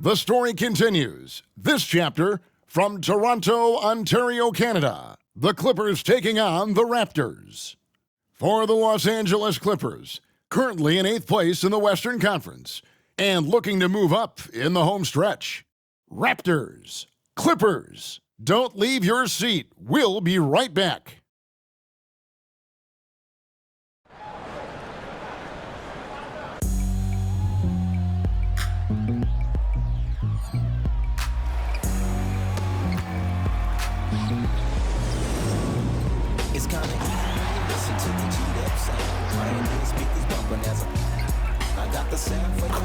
The story continues. This chapter from Toronto, Ontario, Canada. The Clippers taking on the Raptors. For the Los Angeles Clippers, currently in 8th place in the Western Conference and looking to move up in the home stretch. Raptors, Clippers, don't leave your seat. We'll be right back. It's kinda easy. Listen to the G-Dep sound. Right here, speakers bumping as I got the sound for you.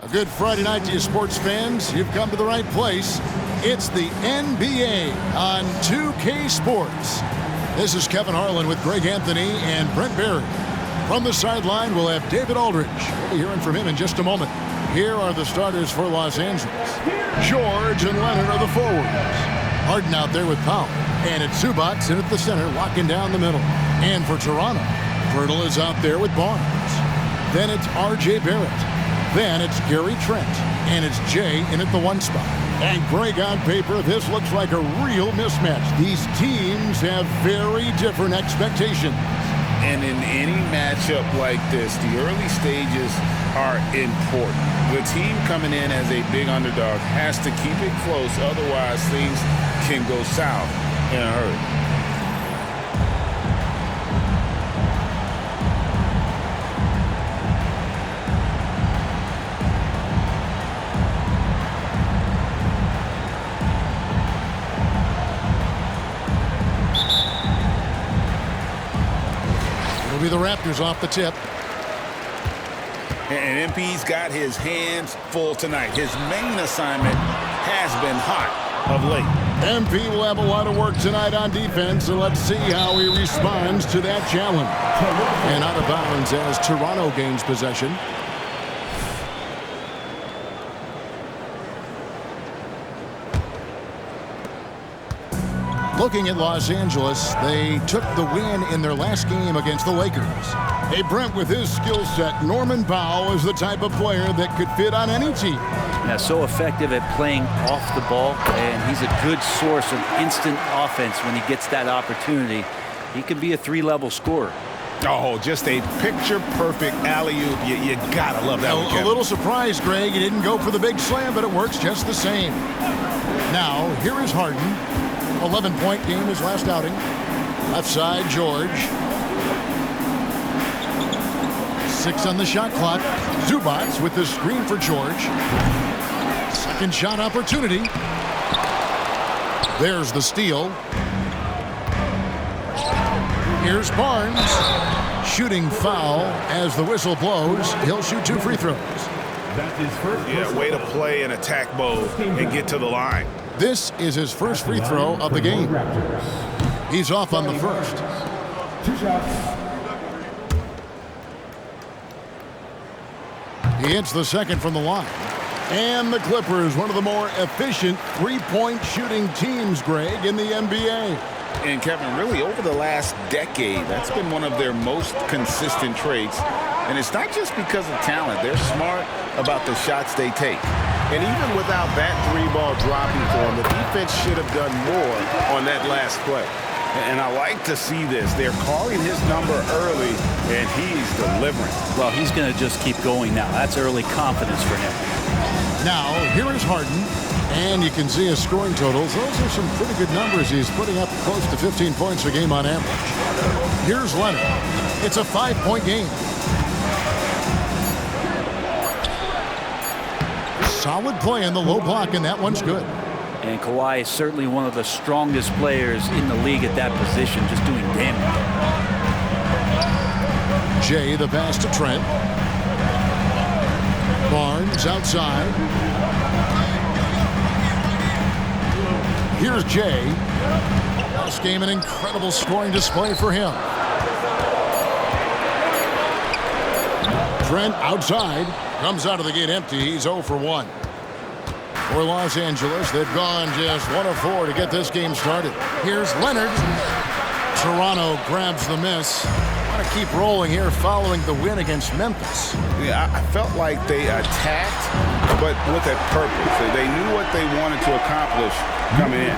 A good Friday night to you sports fans. You've come to the right place. It's the NBA on 2K Sports. This is Kevin Harlan with Greg Anthony and Brent Barry. From the sideline, we'll have David Aldridge. We'll be hearing from him in just a moment. Here are the starters for Los Angeles. George and Leonard are the forwards. Harden out there with Powell. And it's Zubac in at the center, locking down the middle. And for Toronto, Pirtle is out there with Barnes. Then it's R.J. Barrett. Then it's Gary Trent, and it's Jay in at the 1 spot. And Greg, on paper, this looks like a real mismatch. These teams have very different expectations. And in any matchup like this, the early stages are important. The team coming in as a big underdog has to keep it close, otherwise things can go south in a hurry. It'll be the Raptors off the tip. And MP's got his hands full tonight. His main assignment has been hot of late. MP will have a lot of work tonight on defense, and let's see how he responds to that challenge. And out of bounds as Toronto gains possession. Looking at Los Angeles, they took the win in their last game against the Lakers. Hey, Brent, with his skill set, Norman Powell is the type of player that could fit on any team. Yeah, so effective at playing off the ball, and he's a good source of instant offense when he gets that opportunity. He can be a 3-level scorer. Oh, just a picture-perfect alley-oop. You gotta love that one, Kevin. A little surprised, Greg. He didn't go for the big slam, but it works just the same. Now, here is Harden. 11-point game his last outing. Left side, George. 6 on the shot clock. Zubac with the screen for George. Second shot opportunity. There's the steal. Here's Barnes. Shooting foul as the whistle blows. He'll shoot 2 free throws. Yeah, way to play in attack mode and get to the line. This is his first free throw of the game. He's off on the first. 2 shots. He hits the second from the line. And the Clippers, one of the more efficient three-point shooting teams, Greg, in the NBA. And Kevin, really over the last decade, that's been one of their most consistent traits. And it's not just because of talent. They're smart about the shots they take. And even without that 3-ball dropping for him, the defense should have done more on that last play. And I like to see this. They're calling his number early, and he's delivering. Well, he's going to just keep going now. That's early confidence for him. Now, here is Harden, and you can see his scoring totals. Those are some pretty good numbers. He's putting up close to 15 points a game on average. Here's Leonard. It's a 5-point game. Solid play in the low block, and that one's good. And Kawhi is certainly one of the strongest players in the league at that position, just doing damage. Jay, the pass to Trent. Barnes outside. Here's Jay. This game, an incredible scoring display for him. Trent outside. Comes out of the gate empty. He's 0 for 1. For Los Angeles, they've gone just 1 of 4 to get this game started. Here's Leonard. Toronto grabs the miss. Want to keep rolling here following the win against Memphis. Yeah, I felt like they attacked, but with a purpose. They knew what they wanted to accomplish coming in.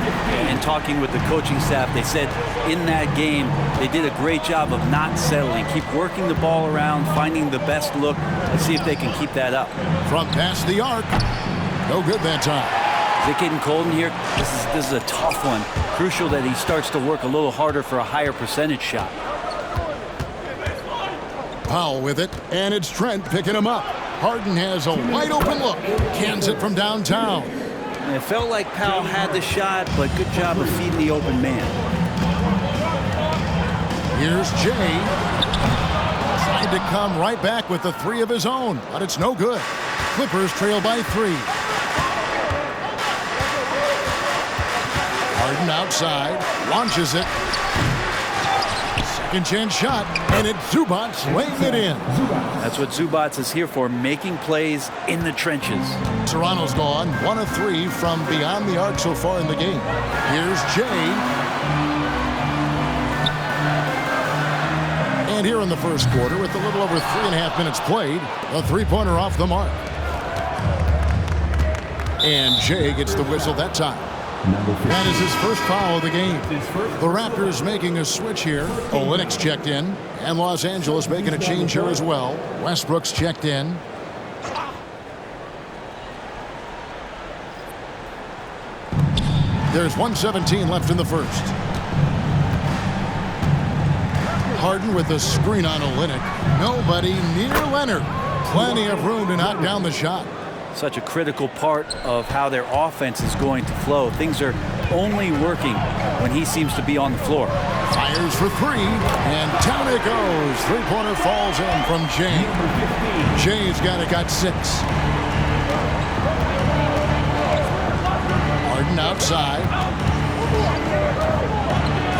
And talking with the coaching staff, they said in that game they did a great job of not settling. Keep working the ball around, finding the best look, and see if they can keep that up. From past the arc. No good that time. Is it getting cold in here? This is a tough one. Crucial that he starts to work a little harder for a higher percentage shot. Powell with it, and it's Trent picking him up. Harden has a wide open look. Cans it from downtown. And it felt like Powell had the shot, but good job of feeding the open man. Here's Jay. Tried to come right back with the 3 of his own, but it's no good. Clippers trail by 3. Harden outside, launches it. Second chance shot, and it's Zubac laying it in. That's what Zubac is here for, making plays in the trenches. Toronto's gone 1 of 3 from beyond the arc so far in the game. Here's Jay. And here in the first quarter, with a little over 3.5 minutes played, a 3-pointer off the mark. And Jay gets the whistle that time. That is his first foul of the game. The Raptors making a switch here. Olynyk's checked in, and Los Angeles making a change here as well. Westbrook's checked in. There's 1:17 left in the first. Harden with the screen on Olynyk. Nobody near Leonard. Plenty of room to knock down the shot. Such a critical part of how their offense is going to flow. Things are only working when he seems to be on the floor. Fires for 3, and down it goes. 3-pointer falls in from Jay. Jay's got 6. Harden outside.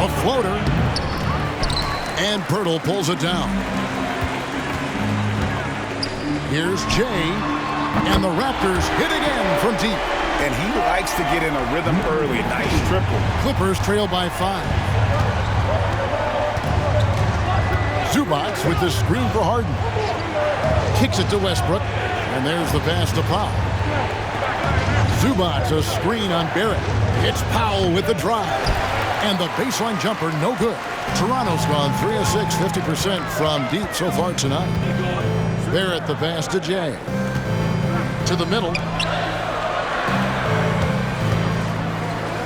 A floater. And Pirtle pulls it down. Here's Jay. And the Raptors hit again from deep. And he likes to get in a rhythm early. Nice triple. Clippers trail by 5. Zubac with the screen for Harden. Kicks it to Westbrook. And there's the pass to Powell. Zubac a screen on Barrett. It's Powell with the drive. And the baseline jumper no good. Toronto's gone 3 of 6, 50% from deep so far tonight. Barrett the pass to Jay. To the middle.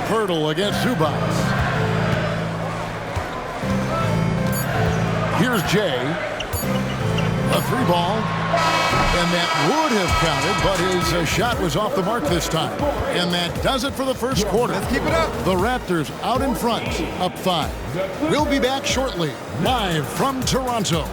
Pirtle against Zubac. Here's Jay. A 3-ball. And that would have counted, but his shot was off the mark this time. And that does it for the first quarter. Let's keep it up. The Raptors out in front, up 5. We'll be back shortly, live from Toronto.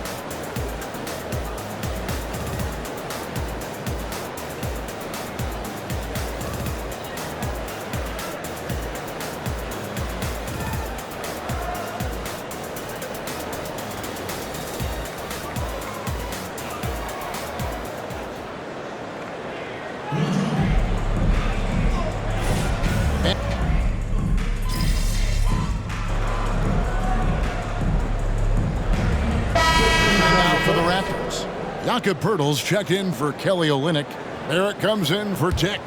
Pirtle's checked in for Kelly Olynyk. Barrett comes in for Tick.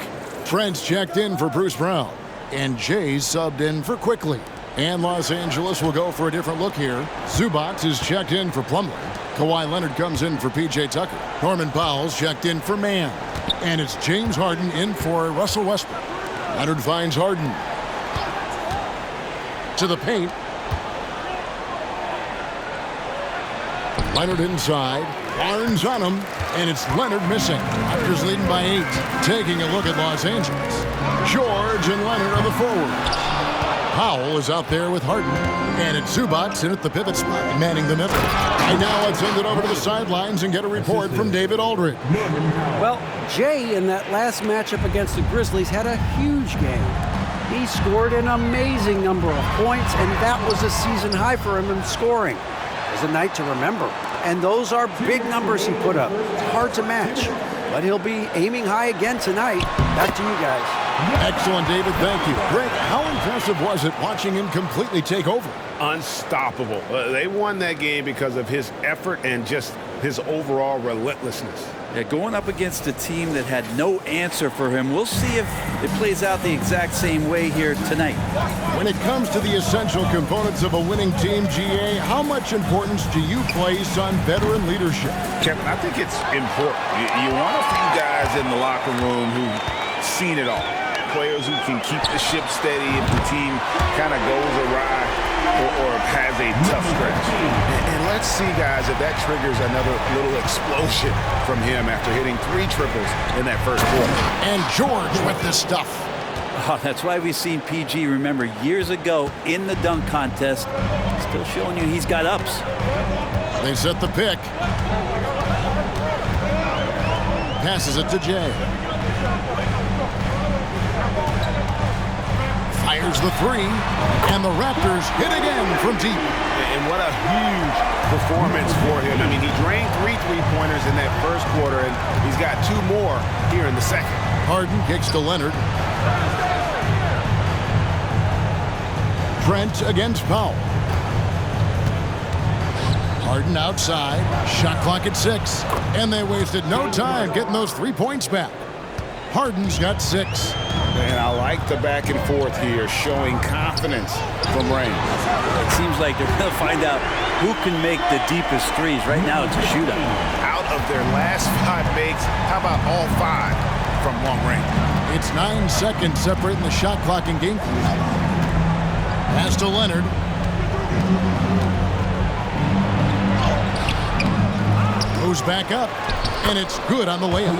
Trent's checked in for Bruce Brown. And Jay's subbed in for Quickly. And Los Angeles will go for a different look here. Zubac is checked in for Plumlee. Kawhi Leonard comes in for P.J. Tucker. Norman Powell's checked in for Mann. And it's James Harden in for Russell Westbrook. Leonard finds Harden. To the paint. Leonard inside. Barnes on him. And it's Leonard missing. Raptors leading by 8. Taking a look at Los Angeles. George and Leonard are the forwards. Powell is out there with Harden. And it's Zubac in at the pivot spot, manning the middle. Right now, let's send it over to the sidelines and get a report from David Aldridge. Well, Jay, in that last matchup against the Grizzlies, had a huge game. He scored an amazing number of points, and that was a season high for him in scoring. It was a night to remember. And those are big numbers he put up. It's hard to match. But he'll be aiming high again tonight. Back to you guys. Excellent, David. Thank you. Greg, how impressive was it watching him completely take over? Unstoppable. They won that game because of his effort and just his overall relentlessness. Yeah, going up against a team that had no answer for him. We'll see if it plays out the exact same way here tonight. When it comes to the essential components of a winning team, GA, how much importance do you place on veteran leadership? Kevin, I think it's important. You want a few guys in the locker room who've seen it all. Players who can keep the ship steady if the team kind of goes awry or has a tough stretch. And let's see, guys, if that triggers another little explosion from him after hitting 3 triples in that first quarter. And George with the stuff. Oh, that's why we've seen PG, remember, years ago in the dunk contest, still showing you he's got ups. They set the pick. Passes it to Jay. Fires the 3, and the Raptors hit again from deep. And what a huge performance for him. I mean, he drained 3 3-pointers in that first quarter, and he's got 2 more here in the second. Harden kicks to Leonard. Trent against Powell. Harden outside. Shot clock at 6. And they wasted no time getting those 3 points back. Harden's got 6. And I like the back and forth here, showing confidence from Reigns. It seems like they're going to find out who can make the deepest threes. Right now, it's a shootout. Out of their last 5 makes, how about all 5 from long range? It's 9 seconds separating the shot clock and game clock. Pass to Leonard. Goes back up, and it's good on the layup.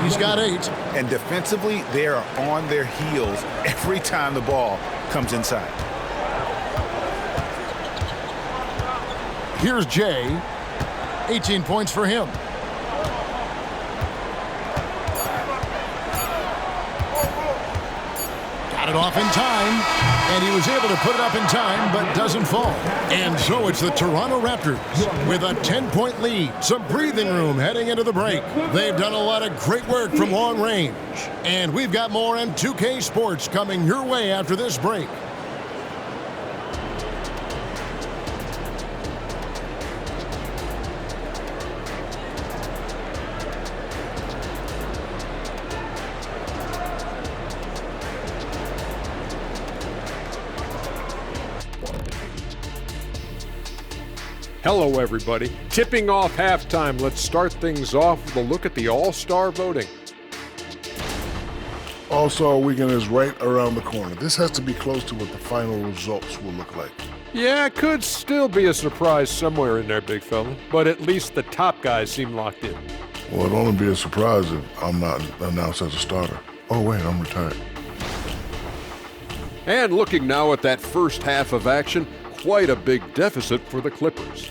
He's got 8. And defensively, they are on their heels every time the ball comes inside. Here's Jay. 18 points for him. Got it off in time, and he was able to put it up in time, but doesn't fall. And so it's the Toronto Raptors with a 10-point lead. Some breathing room heading into the break. They've done a lot of great work from long range. And we've got more on 2K Sports coming your way after this break. Hello, everybody. Tipping off halftime. Let's start things off with a look at the All-Star voting. All-Star Weekend is right around the corner. This has to be close to what the final results will look like. Yeah, it could still be a surprise somewhere in there, big fella. But at least the top guys seem locked in. Well, it'd only be a surprise if I'm not announced as a starter. Oh, wait, I'm retired. And looking now at that first half of action, quite a big deficit for the Clippers.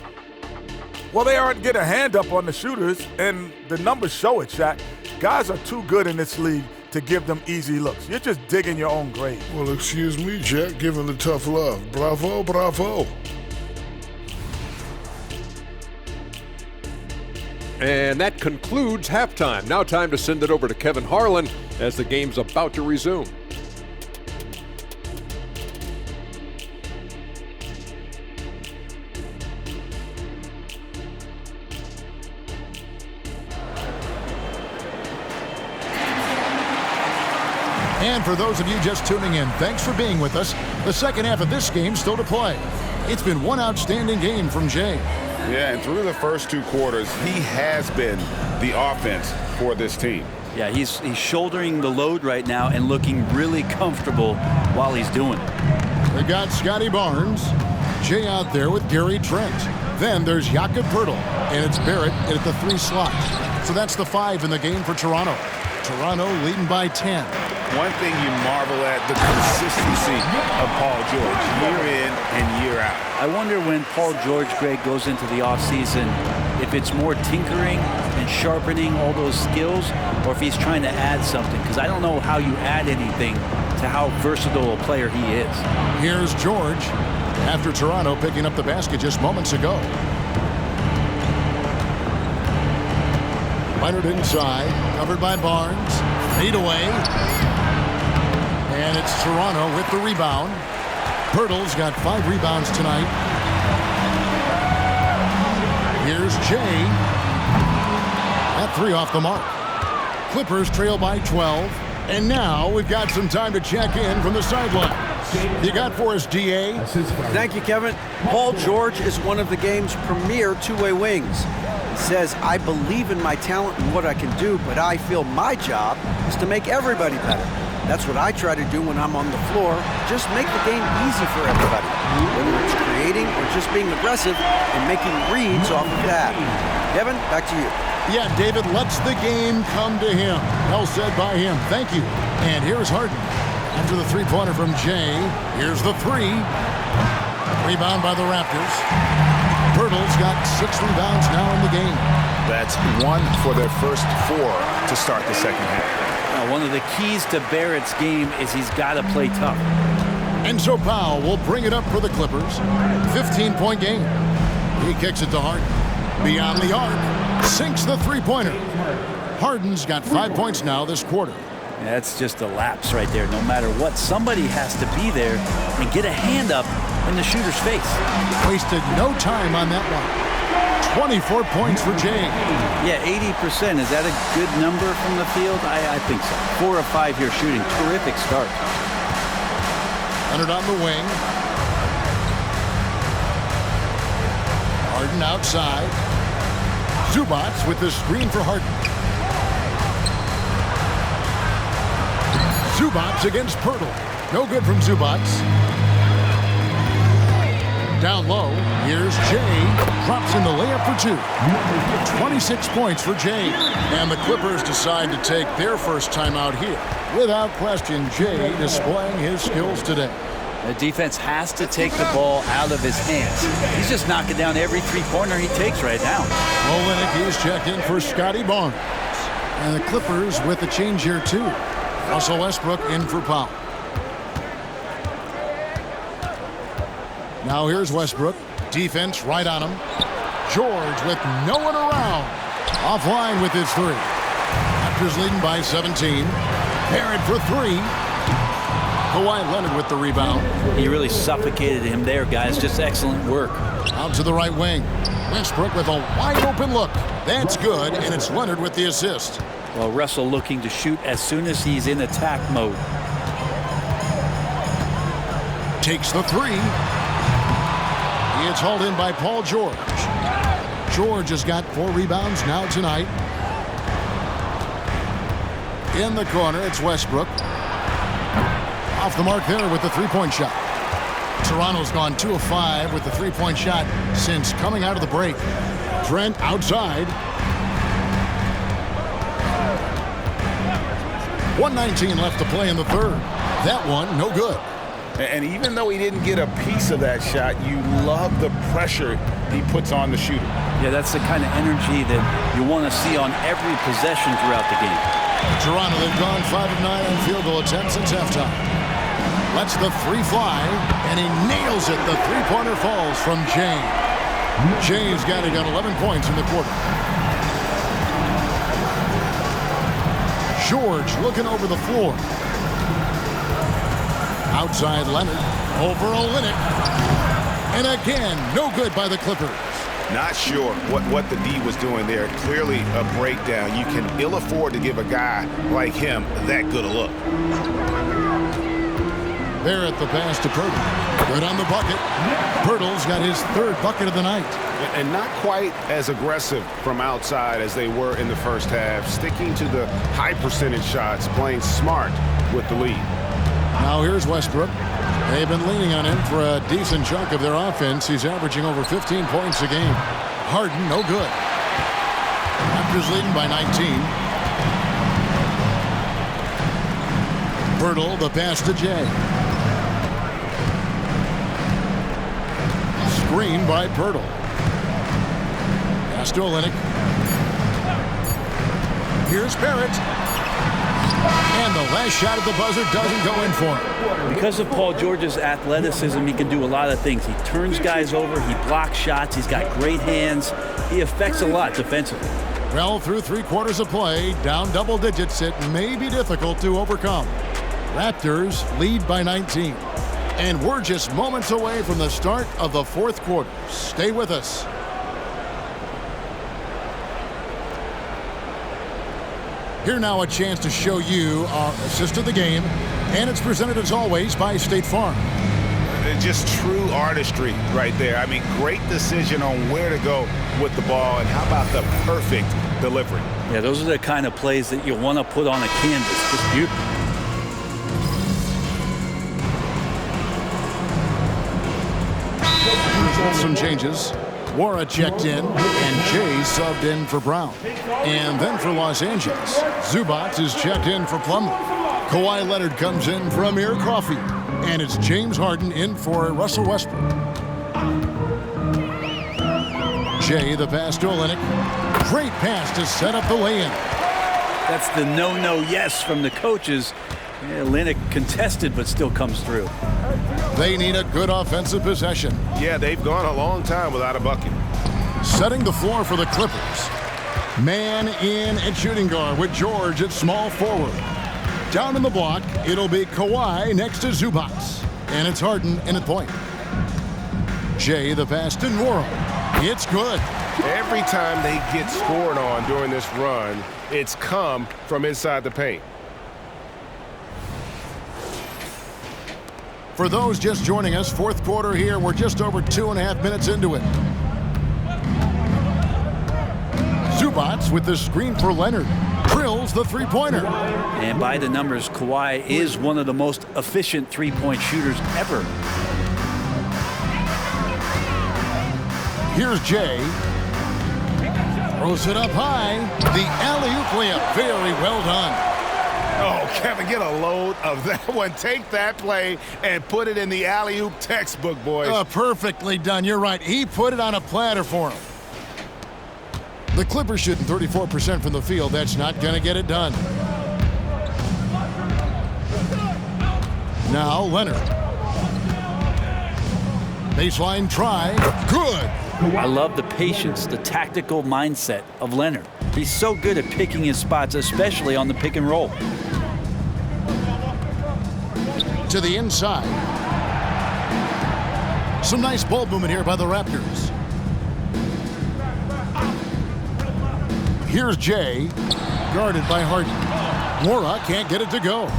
Well, they aren't getting a hand up on the shooters, and the numbers show it, Shaq. Guys are too good in this league to give them easy looks. You're just digging your own grave. Well, excuse me, Jack, giving the tough love. Bravo, bravo. And that concludes halftime. Now time to send it over to Kevin Harlan as the game's about to resume. And for those of you just tuning in, thanks for being with us. The second half of this game still to play. It's been one outstanding game from Jay. Yeah, and through the first 2 quarters, he has been the offense for this team. Yeah, he's shouldering the load right now and looking really comfortable while he's doing it. They got Scotty Barnes. Jay out there with Gary Trent. Then there's Jakob Poeltl, and it's Barrett at the 3 slot. So that's the 5 in the game for Toronto. Toronto leading by 10. One thing you marvel at, the consistency of Paul George, year in and year out. I wonder when Paul George, Greg, goes into the offseason, if it's more tinkering and sharpening all those skills, or if he's trying to add something, because I don't know how you add anything to how versatile a player he is. Here's George after Toronto picking up the basket just moments ago. Leonard inside, covered by Barnes. Fade away. And it's Toronto with the rebound. Poeltl's got 5 rebounds tonight. Here's Jay. That 3 off the mark. Clippers trail by 12. And now we've got some time to check in from the sideline. You got for us, DA? Thank you, Kevin. Paul George is one of the game's premier two-way wings. He says, I believe in my talent and what I can do, but I feel my job is to make everybody better. That's what I try to do when I'm on the floor. Just make the game easy for everybody, whether it's creating or just being aggressive and making reads off of that. Kevin, back to you. Yeah, David lets the game come to him. Well said by him. Thank you. And here's Harden. After the three-pointer from Jay, here's the 3. Rebound by the Raptors. Poeltl's got 6 rebounds now in the game. That's 1 for their first 4 to start the second half. One of the keys to Barrett's game is he's got to play tough. And so Powell will bring it up for the Clippers. 15-point game. He kicks it to Harden. Beyond the arc, sinks the three-pointer. Harden's got 5 points now this quarter. That's just a lapse right there. No matter what, somebody has to be there and get a hand up in the shooter's face. Wasted no time on that one. 24 points for Jay. Yeah, 80%. Is that a good number from the field? I think so. 4 of 5 here shooting. Terrific start. Leonard on the wing. Harden outside. Zubac with the screen for Harden. Zubac against Poeltl. No good from Zubac. Down low, here's Jay. Drops in the layup for 2. 26 points for Jay. And the Clippers decide to take their first timeout here. Without question, Jay displaying his skills today. The defense has to take the ball out of his hands. He's just knocking down every three-pointer he takes right now. Olenek is checked in for Scotty Barnes. And the Clippers with a change here, too. Russell Westbrook in for Powell. Now here's Westbrook. Defense right on him. George with no one around. Offline with his 3. Raptors leading by 17. Barrett for 3. Kawhi Leonard with the rebound. He really suffocated him there, guys. Just excellent work. Out to the right wing. Westbrook with a wide open look. That's good, and it's Leonard with the assist. Well, Russell looking to shoot as soon as he's in attack mode. Takes the 3. He is hauled in by Paul George. George has got 4 rebounds now tonight. In the corner, it's Westbrook. Off the mark there with the three-point shot. Toronto's gone 2 of 5 with the three-point shot since coming out of the break. Trent outside. 1:19 left to play in the third. That one, no good. And even though he didn't get a piece of that shot, you love the pressure he puts on the shooter. Yeah, that's the kind of energy that you want to see on every possession throughout the game. Toronto, they've gone 5 of 9 on field goal attempts since halftime. Lets the 3 fly, and he nails it. The three-pointer falls from Jay. Jay's got 11 points in the quarter. George looking over the floor. Outside Leonard, over Olenek. And again, no good by the Clippers. Not sure what the D was doing there. Clearly a breakdown. You can ill afford to give a guy like him that good a look. Barrett the pass to Poeltl. Good on the bucket. Poeltl's got his 3rd bucket of the night. And not quite as aggressive from outside as they were in the first half. Sticking to the high percentage shots, playing smart with the lead. Now here's Westbrook. They've been leaning on him for a decent chunk of their offense. He's averaging over 15 points a game. Harden, no good. Raptors leading by 19. Pirtle, the pass to Jay. Screen by Pirtle. Pass to Olynyk. Here's Barrett. And the last shot at the buzzer doesn't go in for him. Because of Paul George's athleticism, he can do a lot of things. He turns guys over. He blocks shots. He's got great hands. He affects a lot defensively. Well, through 3 quarters of play, down double digits, it may be difficult to overcome. Raptors lead by 19. And we're just moments away from the start of the 4th quarter. Stay with us. Here now a chance to show you our assist of the game. And it's presented as always by State Farm. Just true artistry right there. I mean, great decision on where to go with the ball, and how about the perfect delivery? Yeah, those are the kind of plays that you want to put on a canvas. Just beautiful. Some changes. Wara checked in, and Jay subbed in for Brown. And then for Los Angeles, Zubac is checked in for Plumlee. Kawhi Leonard comes in for Amir Coffey. And it's James Harden in for Russell Westbrook. Jay, the pass to Olynyk. Great pass to set up the lay-in. That's the no yes from the coaches. Yeah, Olynyk contested, but still comes through. They need a good offensive possession. Yeah, they've gone a long time without a bucket. Setting the floor for the Clippers. Man in at shooting guard with George at small forward. Down in the block, it'll be Kawhi next to Zubac. And it's Harden in at point. Jay, the pass to Nwora. It's good. Every time they get scored on during this run, it's come from inside the paint. For those just joining us, 4th quarter here. We're just over 2.5 minutes into it. Zubac with the screen for Leonard. Drills the three-pointer. And by the numbers, Kawhi is one of the most efficient three-point shooters ever. Here's Jay. Throws it up high. The alley-oop layup. Very well done. Oh, Kevin, get a load of that one. Take that play and put it in the alley-oop textbook, boys. Perfectly done. You're right. He put it on a platter for him. The Clippers shooting 34% from the field. That's not going to get it done. Now Leonard. Baseline try. Good. I love the patience, the tactical mindset of Leonard. He's so good at picking his spots, especially on the pick and roll. To the inside. Some nice ball movement here by the Raptors. Here's Jay, guarded by Harden. Nwora can't get it to go.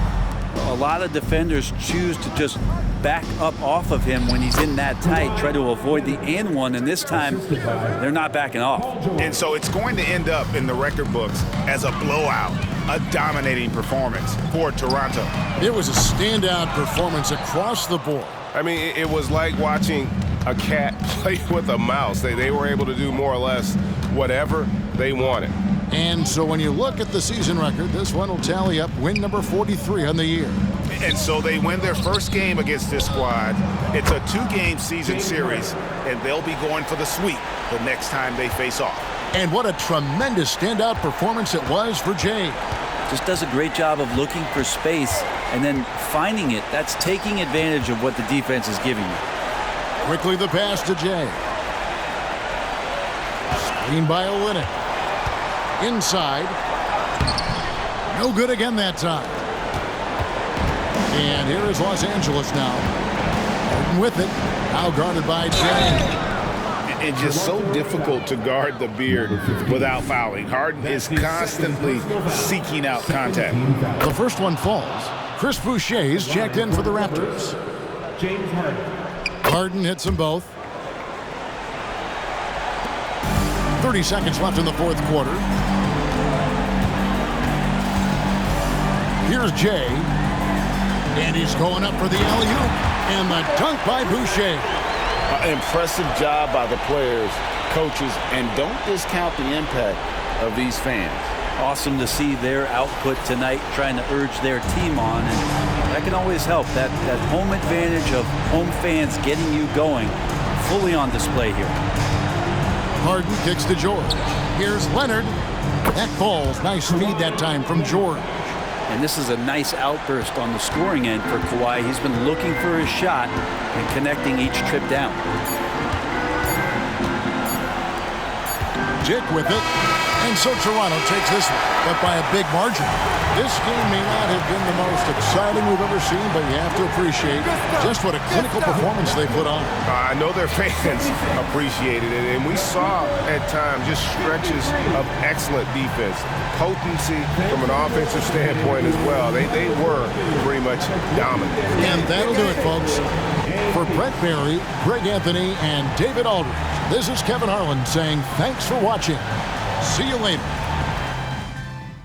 A lot of defenders choose to just back up off of him when he's in that tight, try to avoid the and one, and this time they're not backing off. And so it's going to end up in the record books as a blowout, a dominating performance for Toronto. It was a standout performance across the board. I mean, it was like watching a cat play with a mouse. They were able to do more or less whatever they wanted. And so when you look at the season record, this one will tally up win number 43 on the year. And so they win their first game against this squad. It's a 2-game season series, and they'll be going for the sweep the next time they face off. And what a tremendous standout performance it was for Jay. Just does a great job of looking for space and then finding it. That's taking advantage of what the defense is giving you. Quickly the pass to Jay. Screen by Olynyk. Inside. No good again that time. And here is Los Angeles now. Harden with it. Now guarded by Jay. It's just so difficult to guard the beard without fouling. Harden is constantly seeking out contact. The first one falls. Chris Boucher is checked in for the Raptors. James Harden. Harden hits them both. 30 seconds left in the 4th quarter. Here's Jay. And he's going up for the alley-oop. And the dunk by Boucher. Impressive job by the players, coaches, and don't discount the impact of these fans. Awesome to see their output tonight, trying to urge their team on, and that can always help. That home advantage of home fans getting you going, fully on display here. Harden kicks to George. Here's Leonard. That falls. Nice feed that time from George. And this is a nice outburst on the scoring end for Kawhi. He's been looking for his shot and connecting each trip down. Dick with it. And so Toronto takes this one, but by a big margin. This game may not have been the most exciting we've ever seen, but you have to appreciate just what a clinical performance they put on. I know their fans appreciated it, and we saw at times just stretches of excellent defense. Potency from an offensive standpoint as well. They were pretty much dominant. And that'll do it, folks. For Brent Barry, Greg Anthony, and David Aldridge, this is Kevin Harlan saying thanks for watching. See you later.